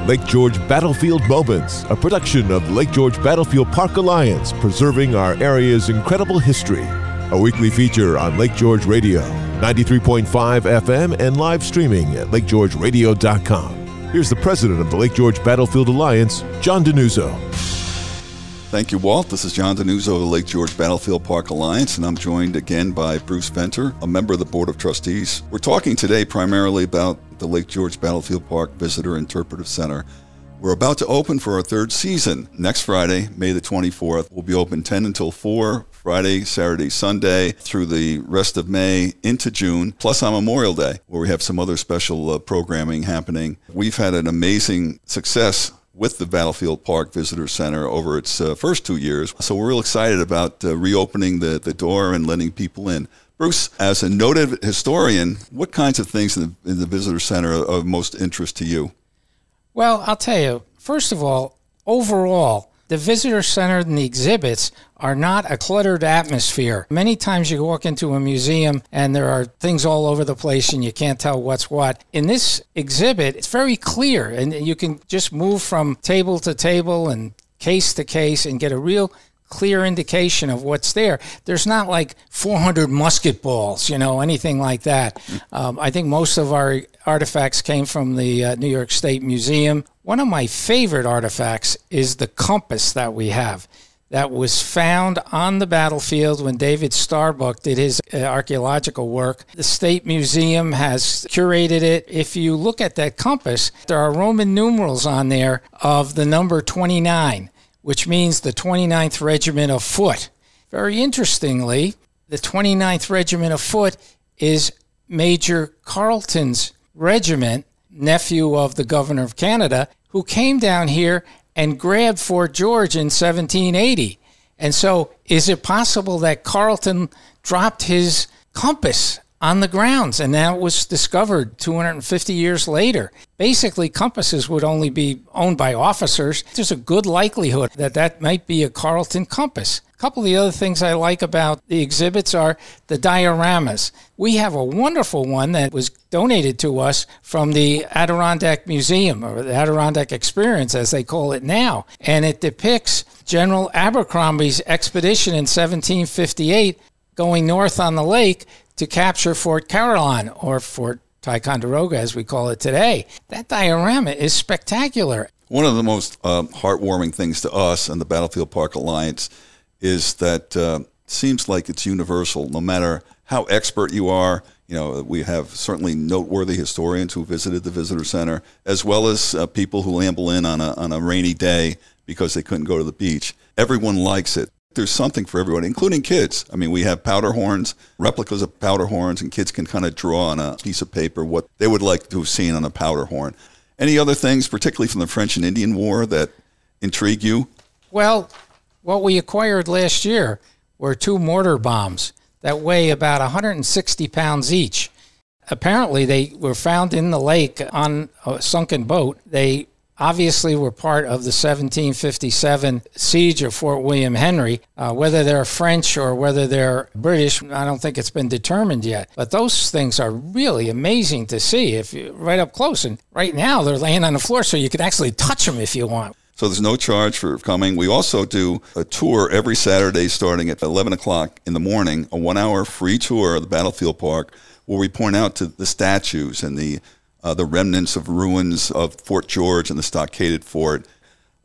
Lake George Battlefield Moments, a production of the Lake George Battlefield Park Alliance, preserving our area's incredible history. A weekly feature on Lake George Radio, 93.5 FM, and live streaming at lakegeorgeradio.com. Here's the president of the Lake George Battlefield Alliance, John DiNuzzo. Thank you, Walt. This is John DiNuzzo of the Lake George Battlefield Park Alliance, and I'm joined again by Bruce Venter, a member of the Board of Trustees. We're talking today primarily about the Lake George Battlefield Park Visitor Interpretive Center. We're about to open for our third season. Next Friday, May the 24th, we'll be open 10 until 4, Friday, Saturday, Sunday, through the rest of May into June, plus on Memorial Day, where we have some other special programming happening. We've had an amazing success with the Battlefield Park Visitor Center over its first 2 years. So we're real excited about reopening the door and letting people in. Bruce, as a noted historian, what kinds of things in the Visitor Center are of most interest to you? Well, I'll tell you, first of all, overall, the Visitor Center and the exhibits are not a cluttered atmosphere. Many times you walk into a museum and there are things all over the place and you can't tell what's what. In this exhibit, it's very clear, and you can just move from table to table and case to case and get a real clear indication of what's there. There's not like 400 musket balls, anything like that. I think most of our artifacts came from the New York State Museum. One of my favorite artifacts is the compass that we have that was found on the battlefield when David Starbuck did his archaeological work. The State Museum has curated it. If you look at that compass, there are Roman numerals on there of the number 29, which means the 29th Regiment of Foot. Very interestingly, the 29th Regiment of Foot is Major Carleton's regiment, nephew of the Governor of Canada, who came down here and grabbed Fort George in 1780. And so is it possible that Carleton dropped his compass on the grounds and that was discovered 250 years later? Basically, compasses would only be owned by officers. There's a good likelihood that that might be a Carleton compass. A couple of the other things I like about the exhibits are the dioramas. We have a wonderful one that was donated to us from the Adirondack Museum, or the Adirondack Experience, as they call it now. And it depicts General Abercrombie's expedition in 1758 going north on the lake to capture Fort Caroline, or Fort Ticonderoga, as we call it today. That diorama is spectacular. One of the most heartwarming things to us and the Battlefield Park Alliance is that seems like it's universal. No matter how expert you are, we have certainly noteworthy historians who visited the Visitor Center, as well as people who amble in on a rainy day because they couldn't go to the beach. Everyone likes it. There's something for everyone, including kids. I mean, we have powder horns, replicas of powder horns, and kids can kind of draw on a piece of paper what they would like to have seen on a powder horn. Any other things, particularly from the French and Indian War, that intrigue you? Well, what we acquired last year were 2 mortar bombs that weigh about 160 pounds each. Apparently, they were found in the lake on a sunken boat. They obviously were part of the 1757 siege of Fort William Henry. Whether they're French or whether they're British, I don't think it's been determined yet. But those things are really amazing to see if you right up close. And right now, they're laying on the floor, so you can actually touch them if you want. So there's no charge for coming. We also do a tour every Saturday starting at 11 o'clock in the morning, a 1-hour free tour of the Battlefield Park, where we point out to the statues and the remnants of ruins of Fort George and the stockaded fort,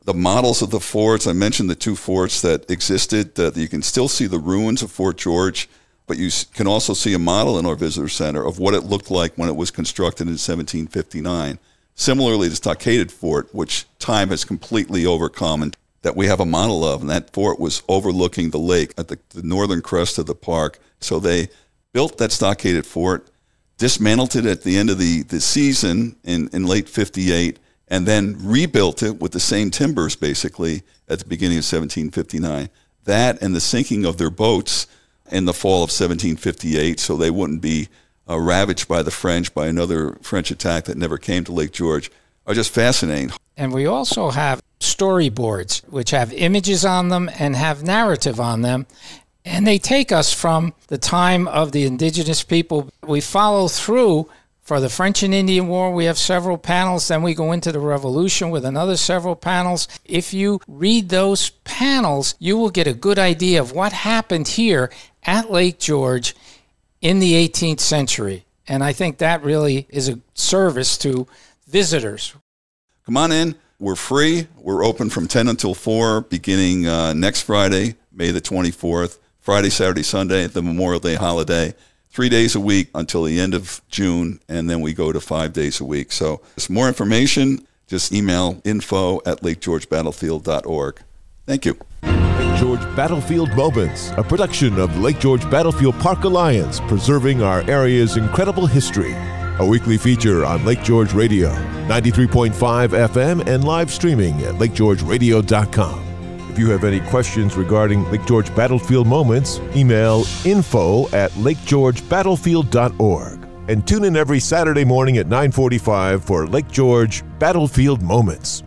the models of the forts. I mentioned the 2 forts that existed. You can still see the ruins of Fort George, but you can also see a model in our visitor center of what it looked like when it was constructed in 1759. Similarly, the stockaded fort, which time has completely overcome, and that we have a model of, and that fort was overlooking the lake at the northern crest of the park. So they built that stockaded fort, dismantled it at the end of the season in late 58, and then rebuilt it with the same timbers, basically, at the beginning of 1759. That and the sinking of their boats in the fall of 1758, so they wouldn't be ravaged by the French, by another French attack that never came to Lake George, are just fascinating. And we also have storyboards, which have images on them and have narrative on them. And they take us from the time of the indigenous people. We follow through For the French and Indian War, we have several panels. Then we go into the Revolution with another several panels. If you read those panels, you will get a good idea of what happened here at Lake George in the 18th century. And I think that really is a service to visitors. Come on in. We're free. We're open from 10 until 4, beginning next Friday, May the 24th, Friday, Saturday, Sunday, the Memorial Day holiday, 3 days a week until the end of June, and then we go to 5 days a week. So for more information, just email info@lakegeorgebattlefield.org. Thank you. Lake George Battlefield Moments, a production of the Lake George Battlefield Park Alliance, preserving our area's incredible history. A weekly feature on Lake George Radio, 93.5 FM, and live streaming at lakegeorgeradio.com. If you have any questions regarding Lake George Battlefield Moments, email info@lakegeorgebattlefield.org. And tune in every Saturday morning at 9:45 for Lake George Battlefield Moments.